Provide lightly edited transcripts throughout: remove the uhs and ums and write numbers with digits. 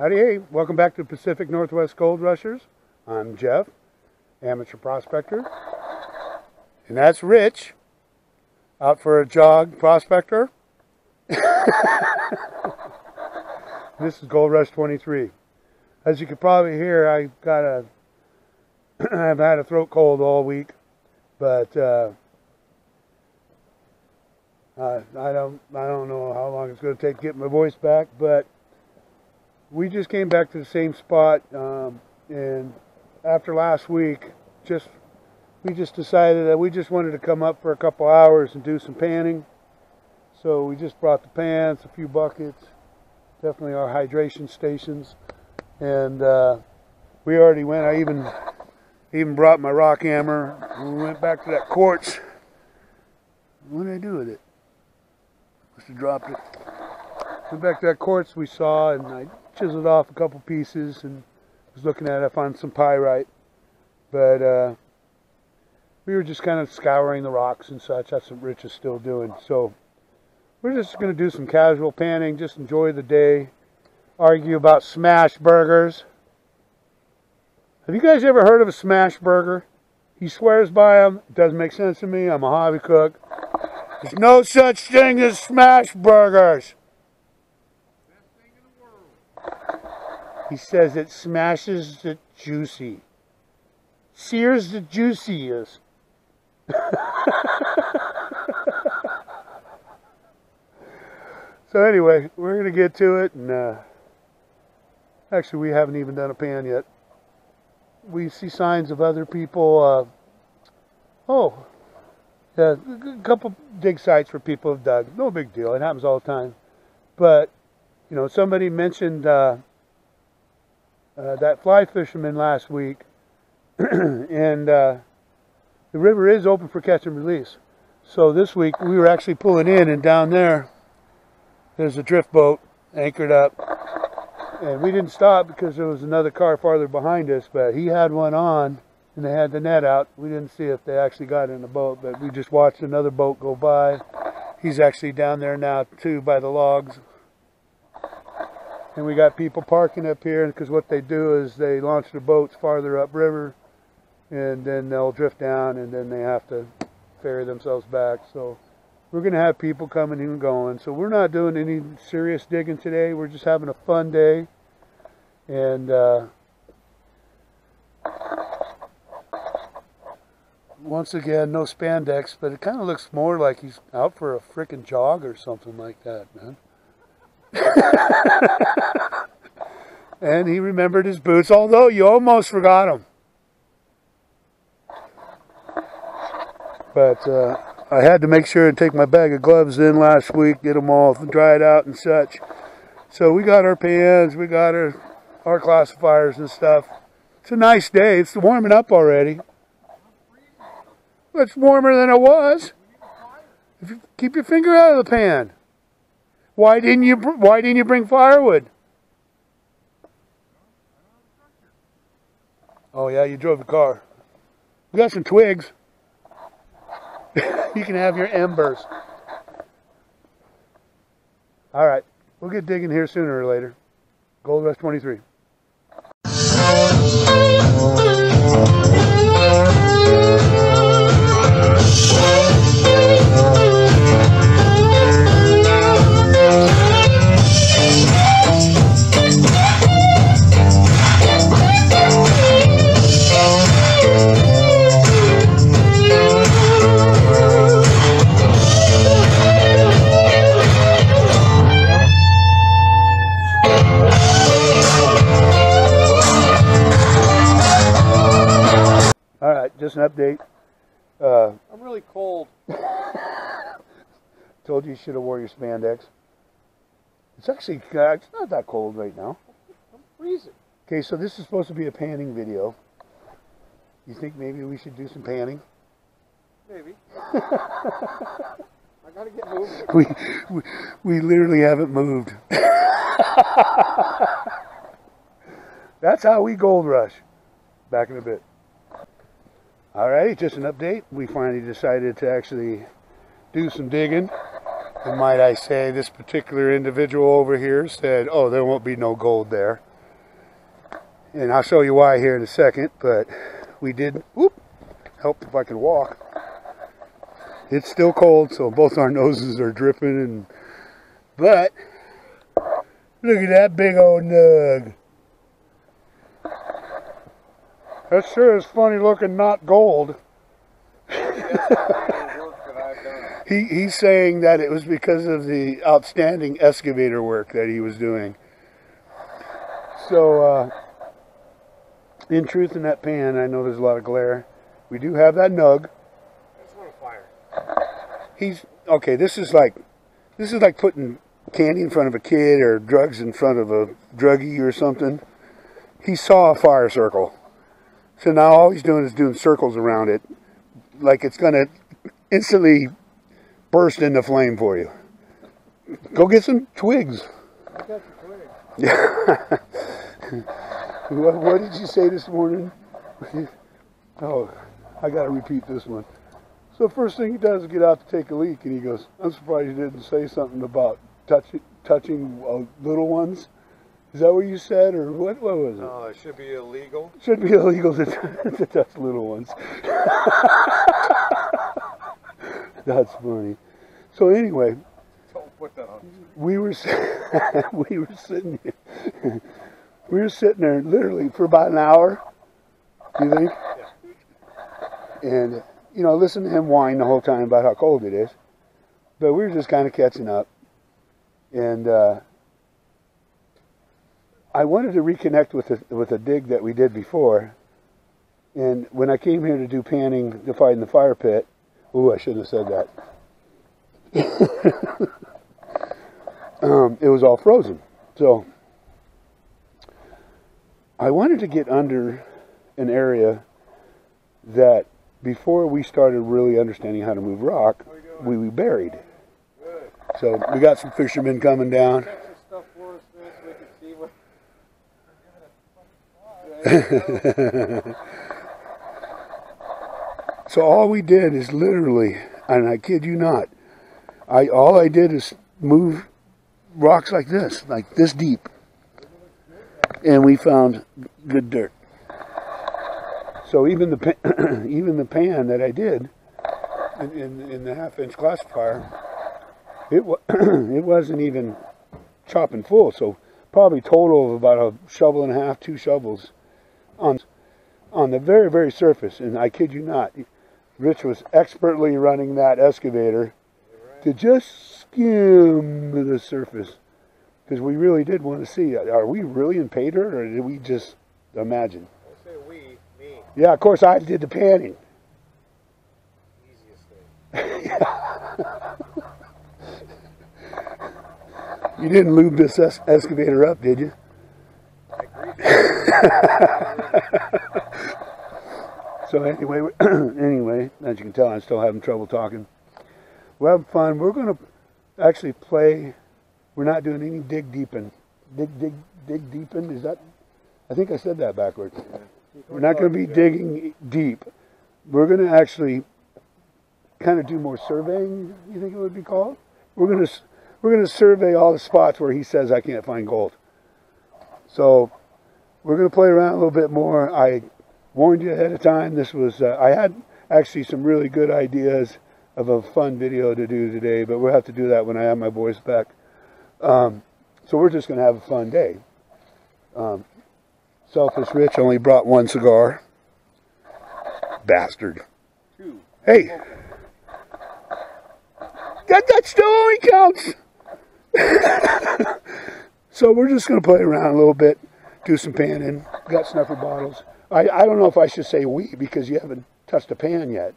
Howdy, hey, welcome back to Pacific Northwest Gold Rushers. I'm Jeff, amateur prospector, and that's Rich, out for a jog prospector. This is Gold Rush 23. As you can probably hear, I've had a throat cold all week, but I don't know how long it's going to take to get my voice back, but we just came back to the same spot, and after last week, we just decided that we just wanted to come up for a couple hours and do some panning. So we just brought the pans, a few buckets, definitely our hydration stations, and we already went. I even brought my rock hammer, and we went back to that quartz. What did I do with it? Must have dropped it. Went back to that quartz we saw, and I chiseled off a couple pieces and was looking at it. I found some pyrite, but we were just kind of scouring the rocks and such. That's what Rich is still doing. So we're just going to do some casual panning, just enjoy the day, argue about smash burgers. Have you guys ever heard of a smash burger? He swears by them. It doesn't make sense to me. I'm a hobby cook. There's no such thing as smash burgers. He says it smashes the juicy. Sears the juiciest. So anyway, we're going to get to it. And actually, we haven't even done a pan yet. We see signs of other people. Yeah, a couple dig sites where people have dug. No big deal. It happens all the time. But, you know, somebody mentioned that fly fisherman last week, and the river is open for catch and release. So this week we were actually pulling in, and down there's a drift boat anchored up, and we didn't stop because there was another car farther behind us, but he had one on and they had the net out. We didn't see if they actually got in the boat, but we just watched another boat go by. He's actually down there now too by the logs. And we got people parking up here, because what they do is they launch the boats farther upriver, and then they'll drift down, and then they have to ferry themselves back. So we're going to have people coming and going. So we're not doing any serious digging today. We're just having a fun day. And once again, no spandex, but it kind of looks more like he's out for a frickin' jog or something like that, man. And he remembered his boots, although you almost forgot them. But I had to make sure and take my bag of gloves in last week, get them all dried out and such. So we got our pans, we got our classifiers and stuff. It's a nice day. It's warming up already. It's warmer than it was. If you keep your finger out of the pan. Why didn't you bring firewood? Oh yeah, you drove the car. We got some twigs. You can have your embers. All right, we'll get digging here sooner or later. Gold Rush 23. Just an update. I'm really cold. Told you should have wore your spandex. It's actually it's not that cold right now. I'm freezing. Okay, so this is supposed to be a panning video. You think maybe we should do some panning? Maybe. I gotta get moving. We literally haven't moved. That's how we gold rush. Back in a bit. Alright, just an update. We finally decided to actually do some digging. And might I say, this particular individual over here said, oh, there won't be no gold there. And I'll show you why here in a second, but we did, whoop, help if I can walk. It's still cold, so both our noses are dripping, but look at that big old nug. That sure is funny looking, not gold. He's saying that it was because of the outstanding excavator work that he was doing. So, in truth, in that pan, I know there's a lot of glare. We do have that nug. That's on fire. He's okay. This is like putting candy in front of a kid or drugs in front of a druggie or something. He saw a fire circle, so now all he's doing is doing circles around it, like it's gonna instantly burst into flame for you. Go get some twigs. I got the twigs. Yeah. What did you say this morning? Oh, I got to repeat this one. So first thing he does is get out to take a leak, and he goes, "I'm surprised you didn't say something about touching little ones." Is that what you said, or what was it? Oh, it should be illegal. It should be illegal to touch little ones. That's funny. So anyway, Don't put that on. we were sitting there literally for about an hour. Do you think? Yeah. And you know, listen to him whine the whole time about how cold it is. But we were just kind of catching up, and I wanted to reconnect with a dig that we did before. And when I came here to do panning to fight in the fire pit, ooh, I shouldn't have said that. It was all frozen. So I wanted to get under an area that before we started really understanding how to move rock, we buried. Good. So we got some fishermen coming down. Check this stuff for us, man, so we can see what. So all we did is literally, and I kid you not, all I did is move rocks like this deep, and we found good dirt. So even the pan that I did in the 1/2-inch classifier, it wasn't even chopping full. So probably total of about a shovel and a half, 2 shovels on the very, very surface. And I kid you not, Rich was expertly running that excavator to just skim the surface, because we really did want to see, are we really in pay dirt, or did we just imagine? I say we, me. Yeah, of course I did the panning. Easiest thing. You didn't lube this excavator up, did you? I agree. So anyway, as you can tell, I'm still having trouble talking. We're having fun. We're going to actually play. We're not doing any dig deepin. Dig deepin. Is that? I think I said that backwards. Yeah. We're not going to be digging deep. We're going to actually kind of do more surveying. You think it would be called? We're going to survey all the spots where he says I can't find gold. So we're going to play around a little bit more. I warned you ahead of time. This was I had actually some really good ideas of a fun video to do today, but we'll have to do that when I have my voice back. So we're just going to have a fun day. Selfish Rich only brought 1 cigar. Bastard. 2. Hey. That still only counts. So we're just going to play around a little bit, do some panning. Got snuffer bottles. I don't know if I should say we, because you haven't touched a pan yet.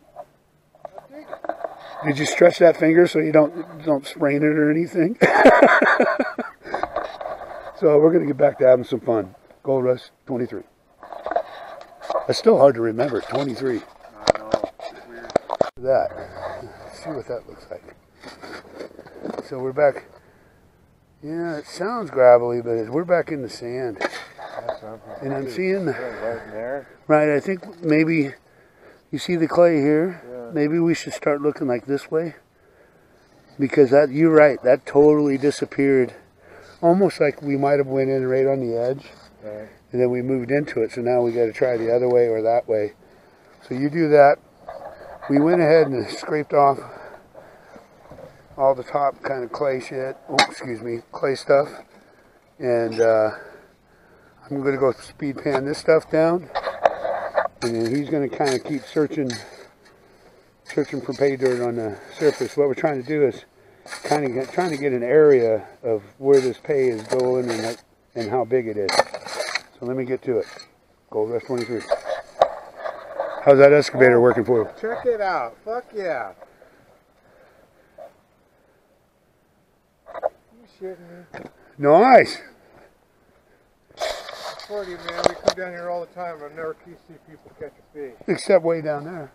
Did you stretch that finger so you don't sprain it or anything? So we're going to get back to having some fun. Gold Rush 23. It's still hard to remember, 23. I know. It's weird. That. Let's see what that looks like. So we're back. Yeah, it sounds gravelly, but we're back in the sand. And I'm seeing, right there. right, I think maybe, you see the clay here? Yeah. Maybe we should start looking like this way. Because you're right, that totally disappeared almost like we might have went in right on the edge. Right. And then we moved into it, so now we got to try the other way or that way. So you do that. We went ahead and scraped off all the top kind of clay shit. Oh, excuse me, clay stuff. And I'm going to go speed pan this stuff down. And then he's going to kind of keep searching for pay dirt on the surface. What we're trying to do is trying to get an area of where this pay is going and how big it is. So let me get to it. Gold Rush 23. How's that excavator working for you? Check it out. Fuck yeah. You shitting me? Nice. I swear to you, man, we come down here all the time, but I've never see people catch a fish. Except way down there.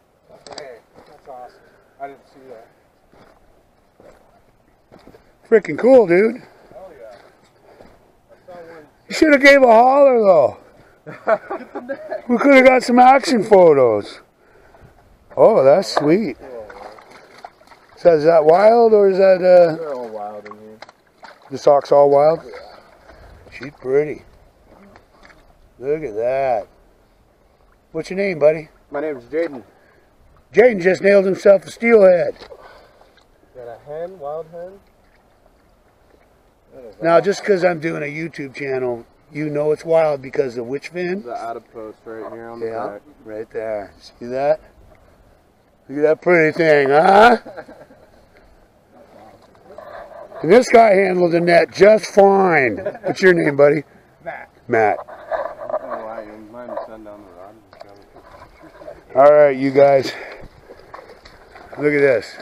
Hey, that's awesome. I didn't see that. Freaking cool, dude. Oh yeah. I saw one. You should have gave a holler though. We could have got some action photos. Oh, that's sweet. So is that wild or is that They're all wild in here. the sock's all wild? Yeah. She's pretty. Look at that. What's your name, buddy? My name's Jaden. Jaden just nailed himself a steelhead. Got a hen, wild hen. Now, just because I'm doing a YouTube channel, you know it's wild because of which fin? The adipose right here on the back. Right there. See that? Look at that pretty thing, huh? And this guy handled the net just fine. What's your name, buddy? Matt. Matt. Oh, I am. Mine send down the rod. All right, you guys. Look at this.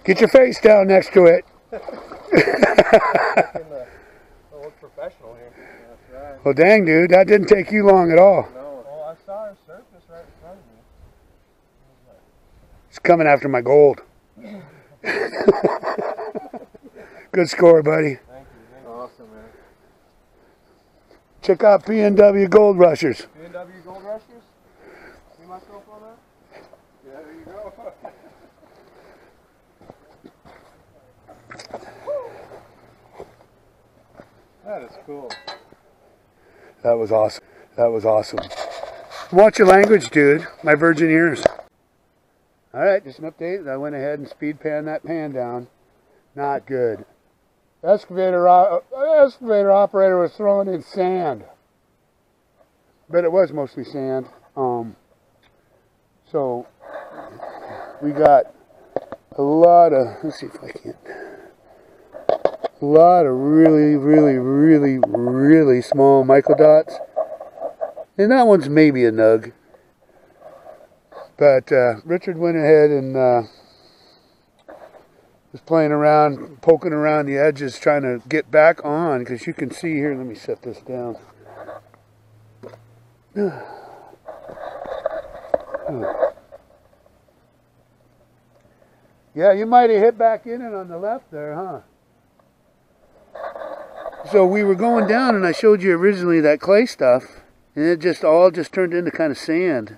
Get your face down next to it. Look professional here. That's right. Well, dang, dude, that didn't take you long at all. No. Oh, I saw her surface right in front of me. It's coming after my gold. Good score, buddy. Thank you. Awesome, man. Check out P&W Gold Rushers. P&W Gold Rushers? See myself on that? Yeah, there you go. That is cool. That was awesome. That was awesome. Watch your language, dude. My virgin ears. All right, just an update. I went ahead and speed pan that pan down. Not good. Excavator operator was throwing in sand. But it was mostly sand. So we got a lot of, let's see if I can, a lot of really small microdots. And that one's maybe a nug. But Richard went ahead and was playing around, poking around the edges, trying to get back on, because you can see here, let me set this down. Yeah, you might have hit back in it on the left there, huh? So we were going down, and I showed you originally that clay stuff, and it just all turned into kind of sand.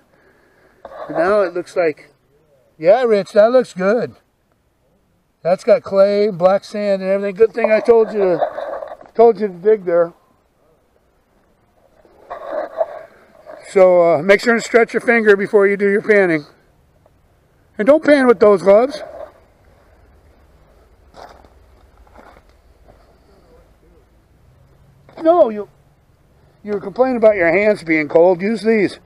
And now it looks like, yeah, Rich, that looks good. That's got clay, black sand, and everything. Good thing I told you to dig there. So make sure to stretch your finger before you do your panning. And don't pan with those gloves. No, you were complaining about your hands being cold. Use these.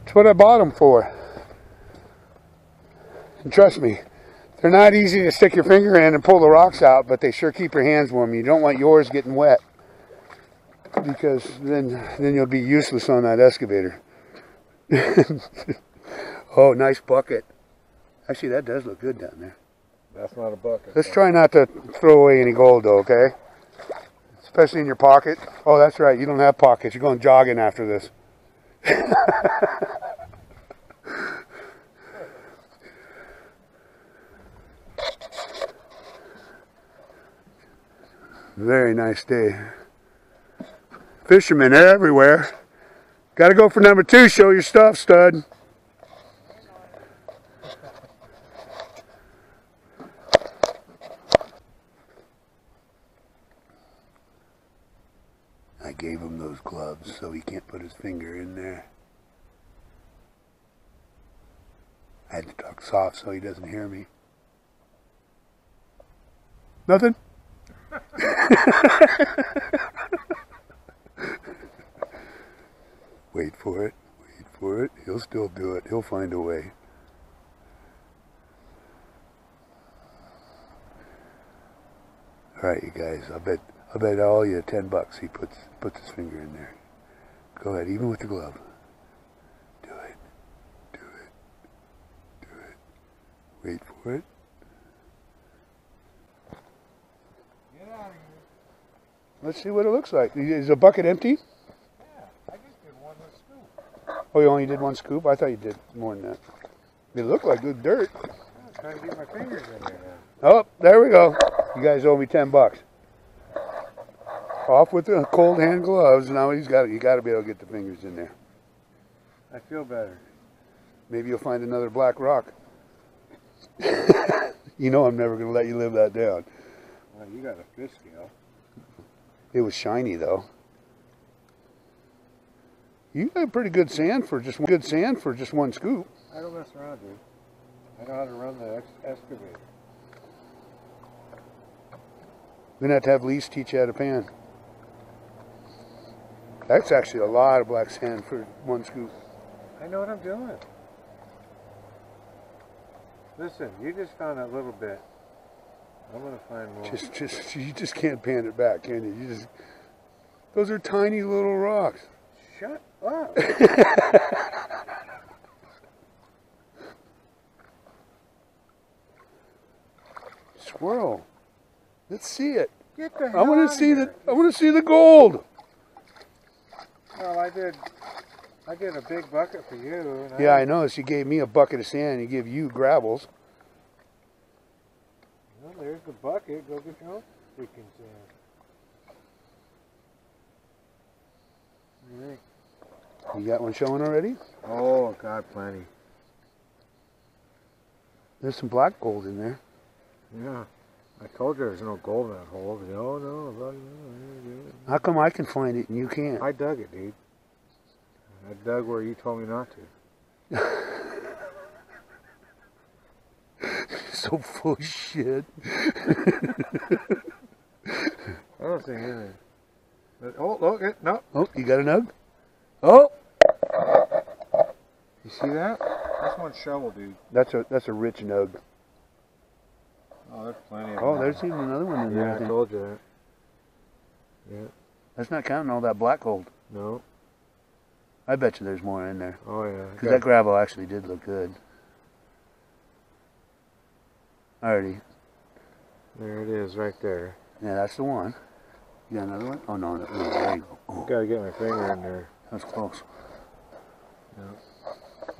That's what I bought them for. And trust me, they're not easy to stick your finger in and pull the rocks out, but they sure keep your hands warm. You don't want yours getting wet, because then you'll be useless on that excavator. Oh, nice bucket. Actually, that does look good down there. That's not a bucket. Let's try not to throw away any gold, though, okay? Especially in your pocket. Oh, that's right. You don't have pockets. You're going jogging after this. Very nice day. Fishermen everywhere. Gotta go for number 2. Show your stuff, stud. I gave him those gloves so he can't put his finger in there. I had to talk soft so he doesn't hear me. Nothing? Wait for it. Wait for it. He'll still do it. He'll find a way. Alright, you guys. I'll bet all you $10 he puts his finger in there. Go ahead, even with the glove. Do it. Do it. Do it. Wait for it. Get out of here. Let's see what it looks like. Is the bucket empty? Yeah, I just did one with scoop. Oh, you only did 1 scoop? I thought you did more than that. It looked like good dirt. I'm trying to get my fingers in there now. Oh, there we go. You guys owe me $10. Off with the cold hand gloves. Now you got to be able to get the fingers in there. I feel better. Maybe you'll find another black rock. You know I'm never going to let you live that down. Well, you got a fish scale. It was shiny though. You got pretty good sand for just 1 scoop. I don't mess around, dude. I know how to run the excavator. We're going to have Lise teach you how to pan. That's actually a lot of black sand for 1 scoop. I know what I'm doing. Listen, you just found that little bit. I'm gonna find more. You just can't pan it back, can you? Those are tiny little rocks. Shut up. Squirrel. Let's see it. Get the hell I want out to of see here. I want to see the gold. Well, I did a big bucket for you. And Yeah, I know. She gave me a bucket of sand and give you gravels. Well, there's the bucket. Go get your own freaking sand. What do you think? You got one showing already? Oh, God, plenty. There's some black gold in there. Yeah. I told you there's no gold in that hole. Oh, no. How come I can find it and you can't? I dug it, dude. I dug where you told me not to. So full of shit. I don't see anything. Oh, look, no. Oh, you got a nug? Oh! You see that? That's one shovel, dude. That's a rich nug. Oh, there's plenty of Oh, them. there's even another one in there. Yeah, I I think. told you that. Yeah. That's not counting all that black gold. No. I bet you there's more in there. Oh, yeah. Because that gravel actually did look good. Alrighty. There it is, right there. Yeah, that's the one. You got another one? Oh, no. There you go. Oh, Gotta get my finger in there. that was close. Yeah.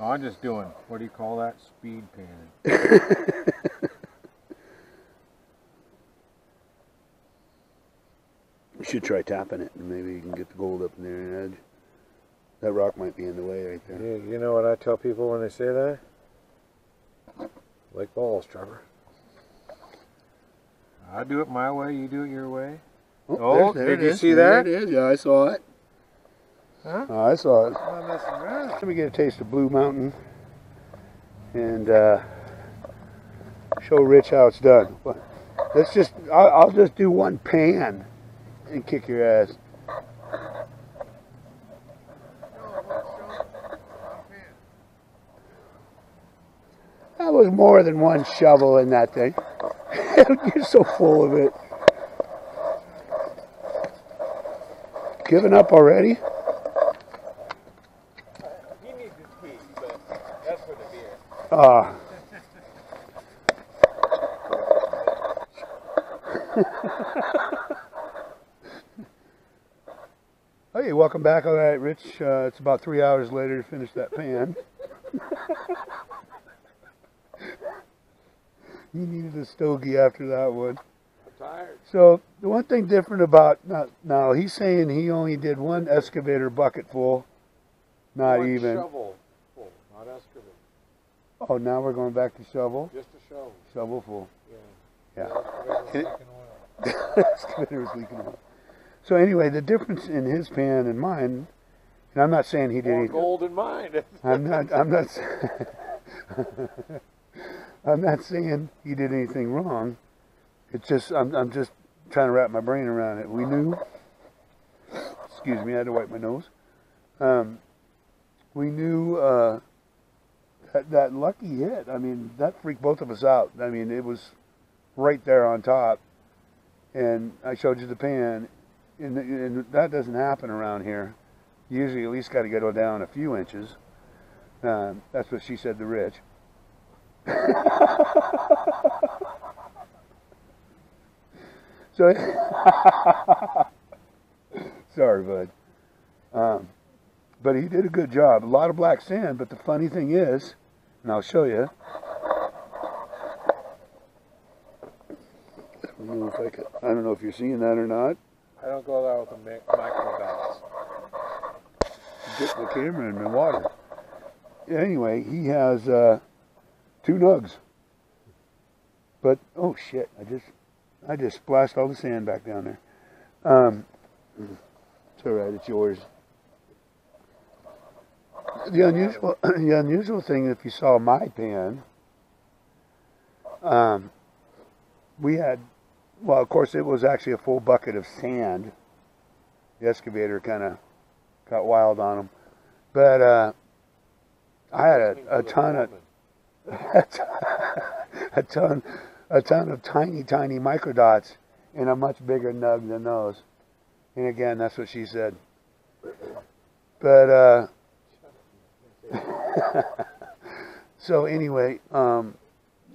Oh, I'm just doing, what do you call that? Speed panning. You should try tapping it, and maybe you can get the gold up in there in the edge. That rock might be in the way right there. Yeah, you know what I tell people when they say that? Like balls, Trevor. I do it my way, you do it your way. Oh, there did it you is. see There that? it is. Yeah, I saw it. Huh? Oh, I saw it. I'm not messing around. Let me get a taste of Blue Mountain and show Rich how it's done. Let's just, I'll just do 1 pan and kick your ass. That was more than 1 shovel in that thing. You're so full of it. Giving up already? He needs his pee, but that's for the beer. Ah. Hey, welcome back. All right, Rich. It's about 3 hours later to finish that pan. You needed a stogie after that one. I'm tired. So the one thing different about now he's saying he only did 1 excavator bucket full Not even. Shovel full, not excavator. Oh, now we're going back to shovel? Just a shovel. Shovel full. Yeah. Yeah. Excavator was leaking oil. So anyway, the difference in his pan and mine, and I'm not saying he did More anything. gold in mine. I'm not I'm not saying he did anything wrong. It's just I'm just trying to wrap my brain around it. We knew. Excuse me, I had to wipe my nose. We knew that lucky hit. I mean, that freaked both of us out. I mean, it was right there on top, and I showed you the pan, and that doesn't happen around here. Usually, at least got to go down a few inches. That's what she said to Rich. So, sorry, bud. But he did a good job. A lot of black sand, but the funny thing is, and I'll show you. I don't know if you're seeing that or not. I don't go out with the micro dots. Get the camera in the water. Anyway, he has 2 nugs. But oh shit! I just splashed all the sand back down there. It's all right. It's yours. The unusual thing, if you saw my pan, we had, well, of course, it was actually a full bucket of sand. The excavator kind of got wild on them, but I had a ton of a ton of tiny microdots in a much bigger nug than those. And again, that's what she said. But so anyway,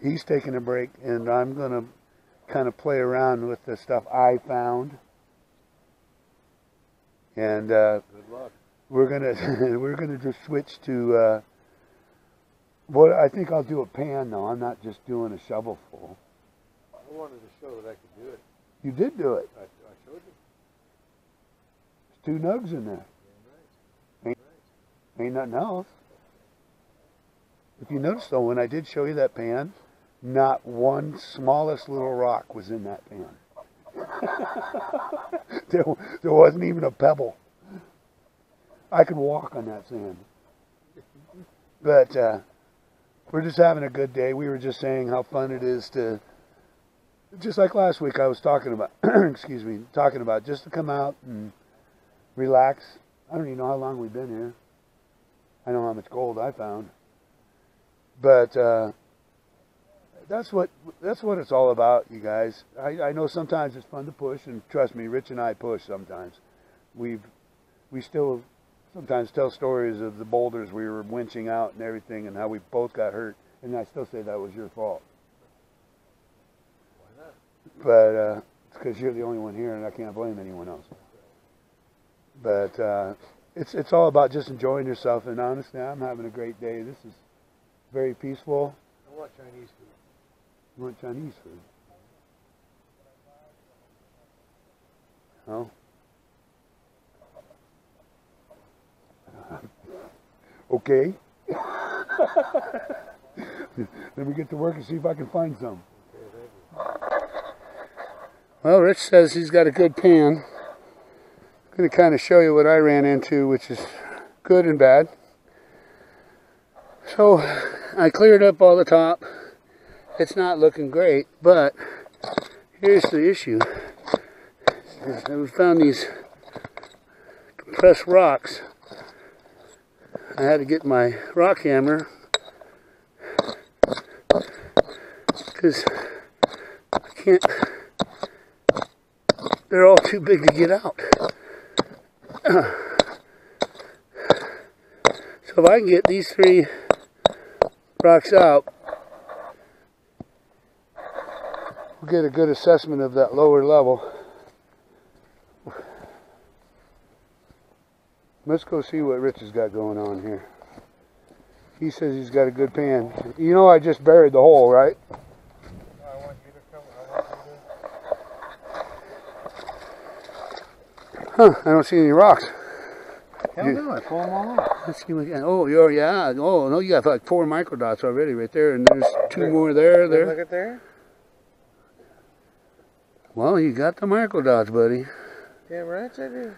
he's taking a break, and I'm gonna kind of play around with the stuff I found. And Good luck. we're gonna just switch to what I think I'll do a pan though. I'm not just doing a shovelful. I wanted to show that I could do it. You did do it. I showed There's you. 2 nugs in there. Ain't nothing else. If you notice though, when I did show you that pan, not one smallest little rock was in that pan. There wasn't even a pebble. I could walk on that sand. But we're just having a good day. We were just saying how fun it is to, just like last week I was talking about, excuse me, talking about just to come out and relax. I don't even know how long we've been here. I know how much gold I found. But that's what it's all about, you guys. I know sometimes it's fun to push, and trust me, Rich and I push sometimes. We still sometimes tell stories of the boulders we were winching out and everything, and how we both got hurt, and I still say that was your fault. Why not? But it's because you're the only one here, and I can't blame anyone else. But it's all about just enjoying yourself, and honestly, I'm having a great day. This is very peaceful. I want Chinese food. You want Chinese food? Oh. Okay. Let me get to work and see if I can find some. Well, Rich says he's got a good pan. I'm going to kind of show you what I ran into, which is good and bad. So I cleared up all the top. It's not looking great, but here's the issue. We found these compressed rocks. I had to get my rock hammer because I can't, they're all too big to get out. So if I can get these 3 rocks out, we'll get a good assessment of that lower level. Let's go see what Rich has got going on here. He says he's got a good pan. You know I just buried the hole, right? I want you to come. Huh, I don't see any rocks. Hell no, I pull them all off. Let's see what. Oh, you're yeah. Oh no, you got like 4 microdots already right there, and there's 2 more there. There. Look at there. Well, you got the microdots, buddy. Damn right I do.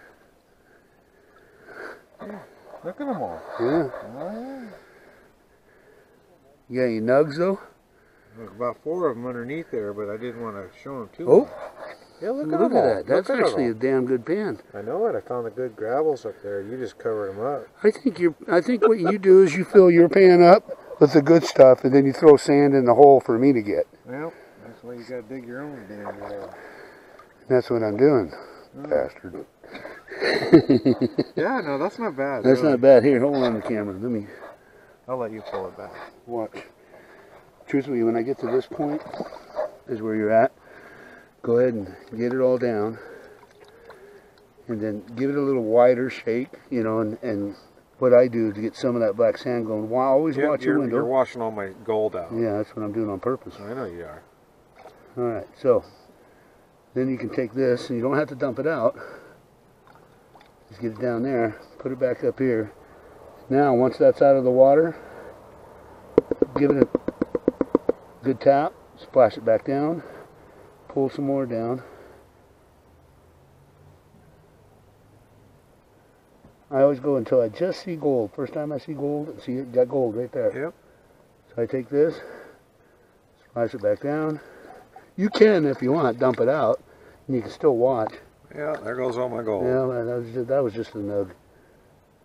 Yeah. Look at them all. Yeah. Oh, You got any nugs though? Look, about 4 of them underneath there, but I didn't want to show them too. Oh. Yeah, look Look at at them all. that. That's actually a damn good pan. I know it. I found the good gravels up there. You just covered them up. I think what you do is you fill your pan up with the good stuff, and then you throw sand in the hole for me to get. Well, that's why you got to dig your own damn hole. That's what I'm doing, bastard. Yeah, no, that's not bad. That's really not bad. Here, hold on the camera. Let me I'll let you pull it back. watch. Truthfully, when I get to this point, is where you're at. Go ahead and get it all down, and then give it a little wider shake, you know, and what I do to get some of that black sand going. Always watch your window. You're washing all my gold out. Yeah, that's what I'm doing on purpose. I know you are. All right, so then you can take this, and you don't have to dump it out. Just get it down there, put it back up here. Now, once that's out of the water, give it a good tap, splash it back down, pull some more down. I always go until I just see gold. First time I see gold, see it got gold right there. Yep. So I take this, splash it back down. You can, if you want, dump it out, and you can still watch. Yeah, there goes all my gold. Yeah, that was just a nug.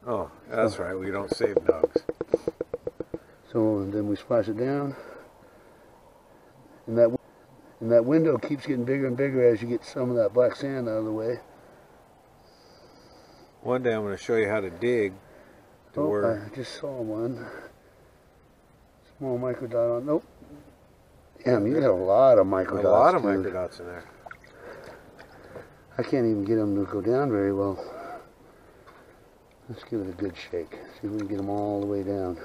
Oh, that's right. We don't save nugs. So then we splash it down, and that window keeps getting bigger and bigger as you get some of that black sand out of the way. One day I'm going to show you how to dig. I just saw one. Small microdot on. Nope. Damn, you got a lot of microdots. A lot of dude. microdots in there. I can't even get them to go down very well. Let's give it a good shake. See if we can get them all the way down.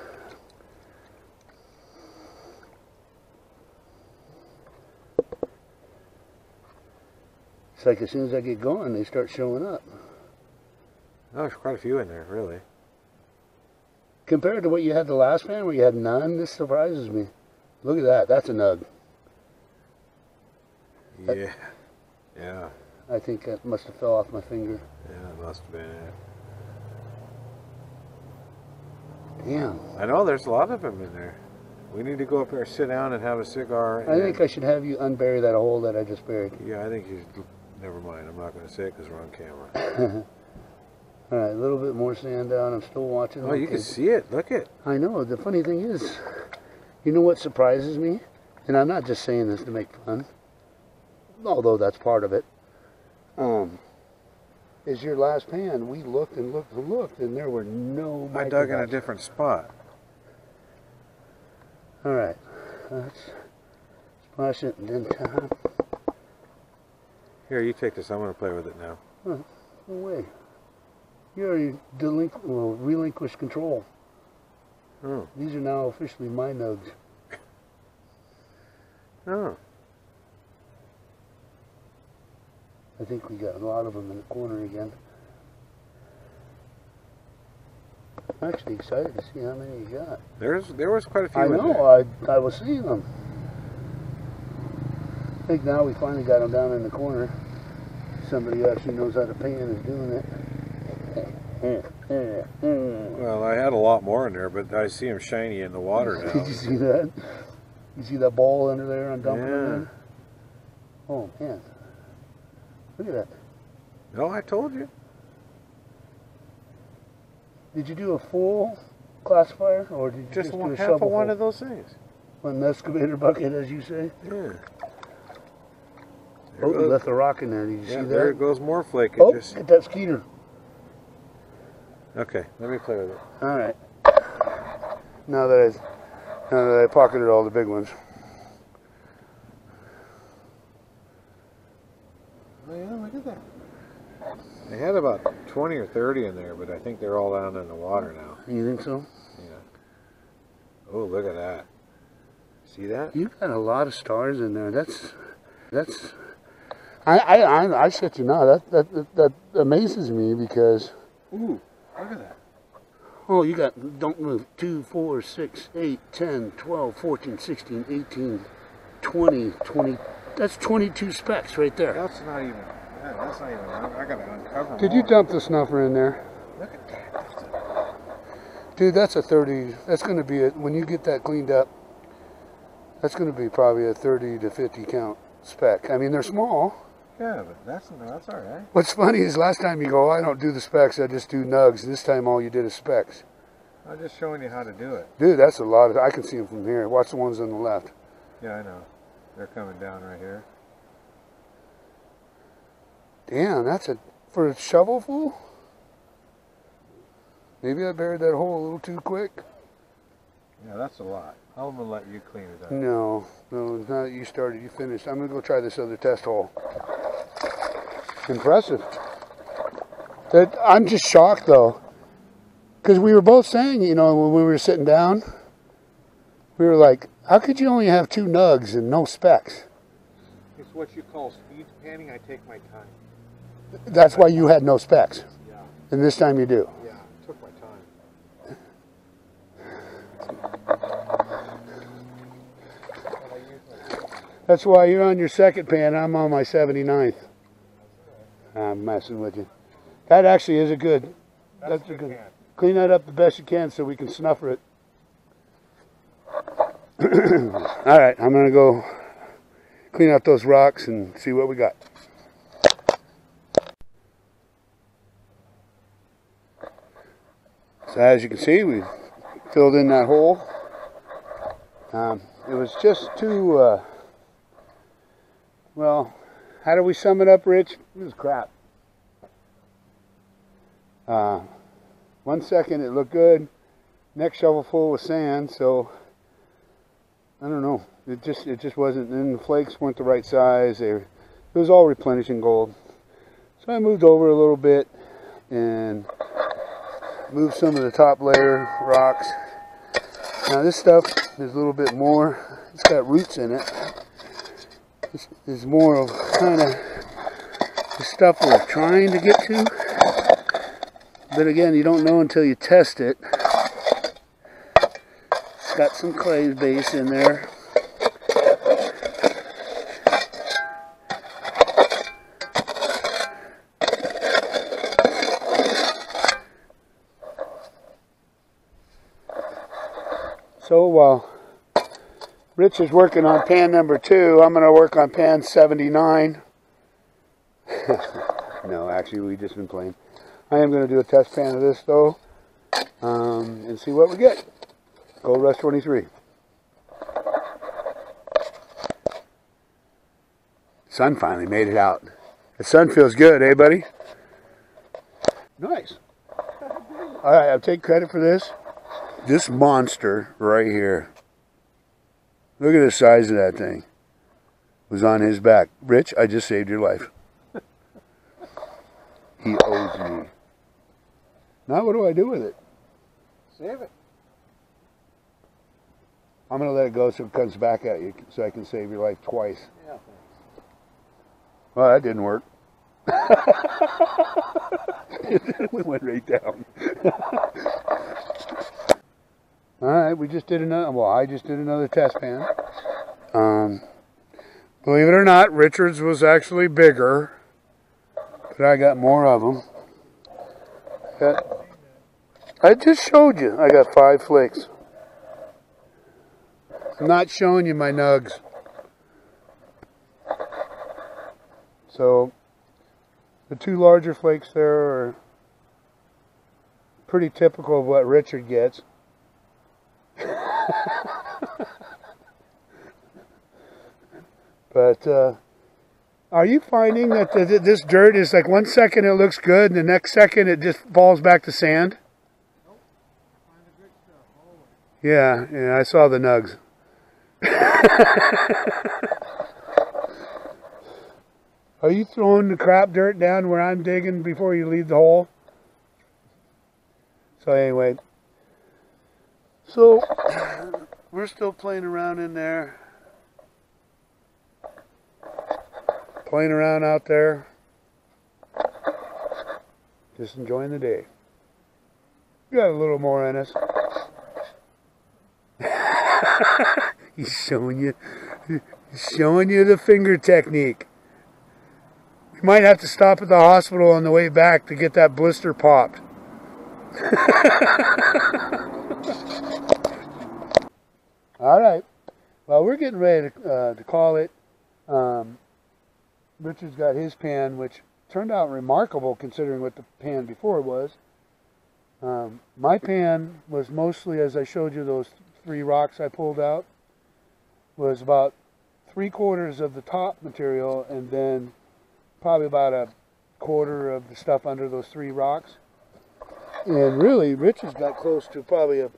It's like as soon as I get going, they start showing up. Oh, there's quite a few in there, really. Compared to what you had the last pan where you had none, this surprises me. Look at that. That's a nug. Yeah. Yeah. I think that must have fell off my finger. Yeah, it must have been it. Damn. I know, there's a lot of them in there. We need to go up there, sit down, and have a cigar. I think I should have you unbury that hole that I just buried. Yeah, I think you should. Never mind. I'm not going to say it because we're on camera. All right, a little bit more sand down. I'm still watching. Oh, you can see it. Look it. I know. The funny thing is, you know what surprises me? And I'm not just saying this to make fun, although that's part of it. Is your last pan. We looked and looked and looked, and there were no microdots. I dug in a different spot. All right, let's splash it and then tap. Here, you take this. I'm going to play with it now. Huh, no way. You already relinquished control. Oh. These are now officially my nugs. Oh. I think we got a lot of them in the corner again. I'm actually excited to see how many you got. There was quite a few. I in know. there. I was seeing them. I think now we finally got them down in the corner. Somebody who actually knows how to pan is doing it. Well, I had a lot more in there, but I see them shiny in the water now. Did you see that? You see that ball under there on dumping them in? Oh man. Look at that. No, I told you. Did you do a full classifier, or did you just do a half shovel of one full? of those things. An excavator bucket, as you say? Yeah. Oh, you left the rock in there. Did you see that? There goes more flakage. Oh, get that skeeter. Okay, let me play with it. All right. Now that I pocketed all the big ones. Oh yeah, look at that. I had about 20 or 30 in there, but I think they're all down in the water now. You think so? Yeah. Oh, look at that. See that? You've got a lot of stars in there. That's. I shit you not. That amazes me because. Ooh. Look at that. Oh, you got, don't move, 2, 4, 6, 8, 10, 12, 14, 16, 18, 20, 20. That's 22 specks right there. That's not even, that's not even, I gotta uncover them. Did you dump the snuffer in there? Look at that. Dude, that's a 30, that's going to be, when you get that cleaned up, that's going to be probably a 30 to 50 count speck. I mean, they're small. Yeah, but that's all right. What's funny is last time you go, I don't do the specs, I just do nugs. This time all you did is specs. I'm just showing you how to do it. Dude, that's a lot of, I can see them from here. Watch the ones on the left. Yeah, I know. They're coming down right here. Damn, that's for a shovelful? Maybe I buried that hole a little too quick. Yeah, that's a lot. I'm going to let you clean it up. No, now that you started, you finished. I'm going to go try this other test hole. Impressive. I'm just shocked, though. Because we were both saying, you know, when we were sitting down, we were like, how could you only have 2 nugs and no specs? It's what you call speed panning. I take my time. That's why you had no specs. Yeah. And this time you do. Yeah, I took my time. That's why you're on your second pan, I'm on my 79th. I'm messing with you. That actually is a good, that's a good. Clean that up the best you can so we can snuffer it. All right, I'm gonna go clean out those rocks and see what we got. So as you can see, we filled in that hole. It was just too, well, how do we sum it up, Rich? It was crap. 1 second it looked good, next shovel full of sand, so I don't know. It just wasn't, and the flakes weren't the right size. It was all replenishing gold. So I moved over a little bit and moved some of the top layer rocks. Now this stuff is a little bit more, it's got roots in it. This is more of kind of the stuff we're trying to get to. But again, you don't know until you test it. It's got some clay base in there. So while Rich is working on pan number 2, I'm going to work on pan 79. No, actually, we've just been playing. I am going to do a test pan of this, though, and see what we get. Gold Rush 23. Sun finally made it out. The sun feels good, eh, buddy? Nice. All right, I'll take credit for this. This monster right here. Look at the size of that thing. Was on his back. Rich, I just saved your life. He owes me. Now what do I do with it? Save it. I'm going to let it go so it comes back at you so I can save your life twice. Yeah. Well, that didn't work. We went right down. Alright, we just did another, well, I just did another test pan. Believe it or not, Richard's was actually bigger, but I got more of them. I just showed you, I got 5 flakes. I'm not showing you my nugs. So, the 2 larger flakes there are pretty typical of what Richard gets. But are you finding that this dirt is like 1 second it looks good and the next second it just falls back to sand? Nope. I find the good stuff always. Yeah, I saw the nugs. Are you throwing the crap dirt down where I'm digging before you leave the hole? So anyway, so we're still playing around in there. Playing around out there. Just enjoying the day. Got a little more in us. He's showing you the finger technique. We might have to stop at the hospital on the way back to get that blister popped. All right. Well, we're getting ready to call it. Richard's got his pan, which turned out remarkable considering what the pan before was. My pan was mostly, as I showed you, those 3 rocks I pulled out, was about 3/4 of the top material and then probably about 1/4 of the stuff under those 3 rocks. And really, Richard's got close to probably a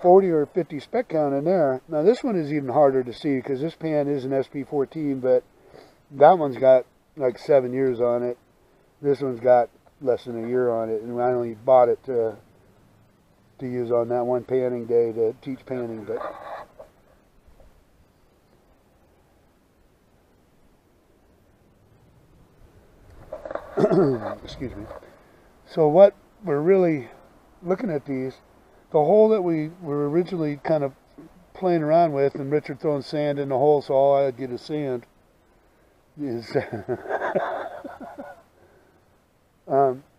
40 or 50 spec count in there. Now this one is even harder to see because this pan is an SP14, but that one's got like 7 years on it. This one's got less than a year on it, and I only bought it to use on that one panning day to teach panning. But excuse me. So what we're really looking at these, the hole that we were originally kind of playing around with, and Richard throwing sand in the hole, so all I'd get is sand, is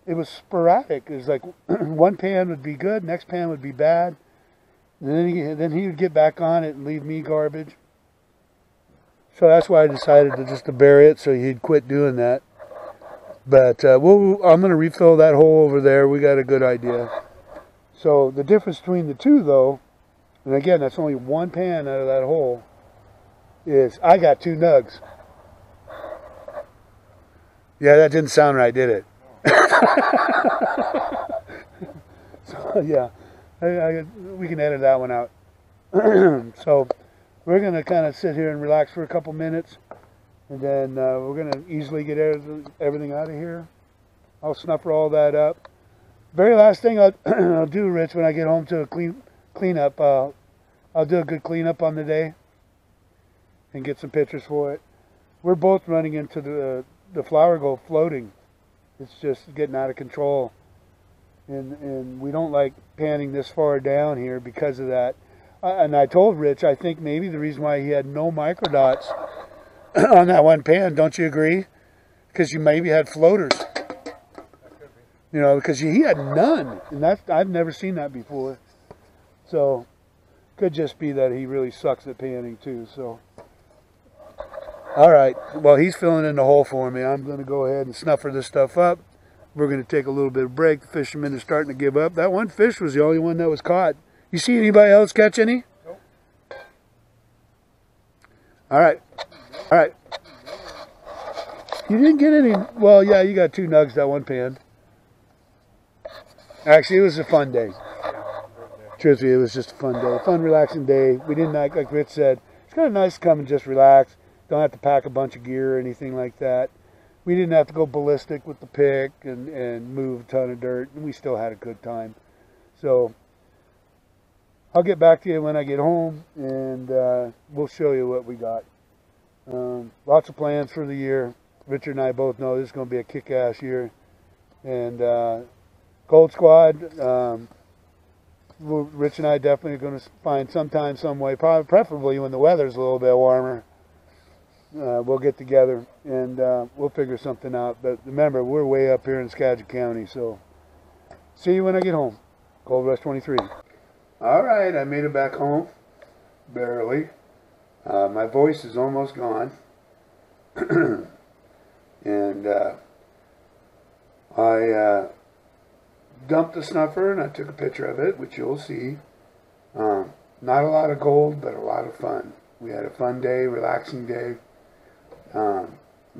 it was sporadic. It was like one pan would be good, next pan would be bad, and then he would get back on it and leave me garbage. So that's why I decided to bury it, so he'd quit doing that. But I'm going to refill that hole over there. We got a good idea. So the difference between the two, though, and again, that's only one pan out of that hole, is I got 2 nugs. Yeah, that didn't sound right, did it? So, yeah, we can edit that one out. So we're going to kind of sit here and relax for a couple minutes, and then we're going to easily get everything out of here. I'll snuffer all that up. Very last thing I'll do, Rich, when I get home to a cleanup, I'll do a good cleanup on the day and get some pictures for it. We're both running into the flower gold floating. It's just getting out of control. And we don't like panning this far down here because of that. And I told Rich, I think maybe the reason why he had no microdots on that one pan, don't you agree? Because you maybe had floaters. You know, because he had none. And I've never seen that before. So, could just be that he really sucks at panning too. So, all right. Well, he's filling in the hole for me. I'm going to go ahead and snuffer this stuff up. We're going to take a little bit of break. The fishermen are starting to give up. That one fish was the only one that was caught. You see anybody else catch any? Nope. All right. All right. You didn't get any. Well, yeah, you got 2 nugs that one pan. Actually, it was a fun day. Truthfully, it was just a fun day. Fun, relaxing day. We didn't, like Rich said, it's kind of nice to come and just relax. Don't have to pack a bunch of gear or anything like that. We didn't have to go ballistic with the pick and move a ton of dirt. And we still had a good time. So, I'll get back to you when I get home, and we'll show you what we got. Lots of plans for the year. Richard and I both know this is going to be a kick-ass year. And Gold Squad, Rich and I definitely are going to find sometime, some way, probably preferably when the weather's a little bit warmer. We'll get together and we'll figure something out. But remember, we're way up here in Skagit County, so see you when I get home. Gold Rush 23. All right, I made it back home, barely. My voice is almost gone. And I dumped the snuffer and I took a picture of it, which you'll see. Not a lot of gold, but a lot of fun. We had a fun day, relaxing day.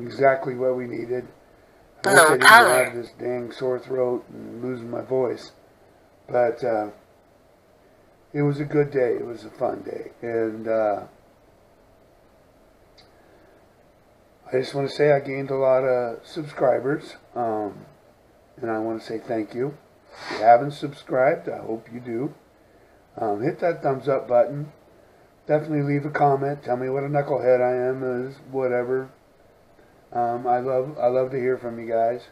Exactly what we needed. I wish I didn't have this dang sore throat and losing my voice. But it was a good day. It was a fun day. And I just want to say I gained a lot of subscribers. And I want to say thank you. If you haven't subscribed, I hope you do. Hit that thumbs up button. Definitely leave a comment. Tell me what a knucklehead I am, is whatever. I love to hear from you guys.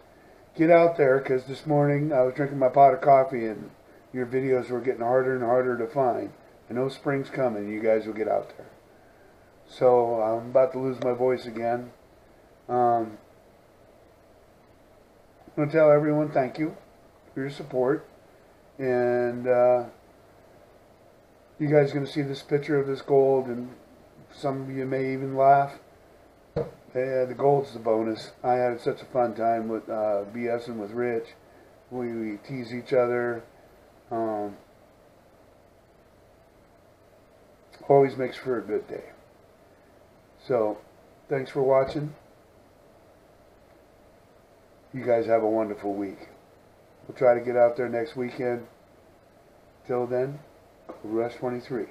Get out there, because this morning I was drinking my pot of coffee and your videos were getting harder and harder to find. I know spring's coming. You guys will get out there. So I'm about to lose my voice again. I'm going to tell everyone thank you for your support. And you guys are going to see this picture of this gold, and some of you may even laugh. The gold's the bonus. I had such a fun time with BSing with Rich. We tease each other. Always makes for a good day. So, thanks for watching. You guys have a wonderful week. We'll try to get out there next weekend. Till then, Rush 23.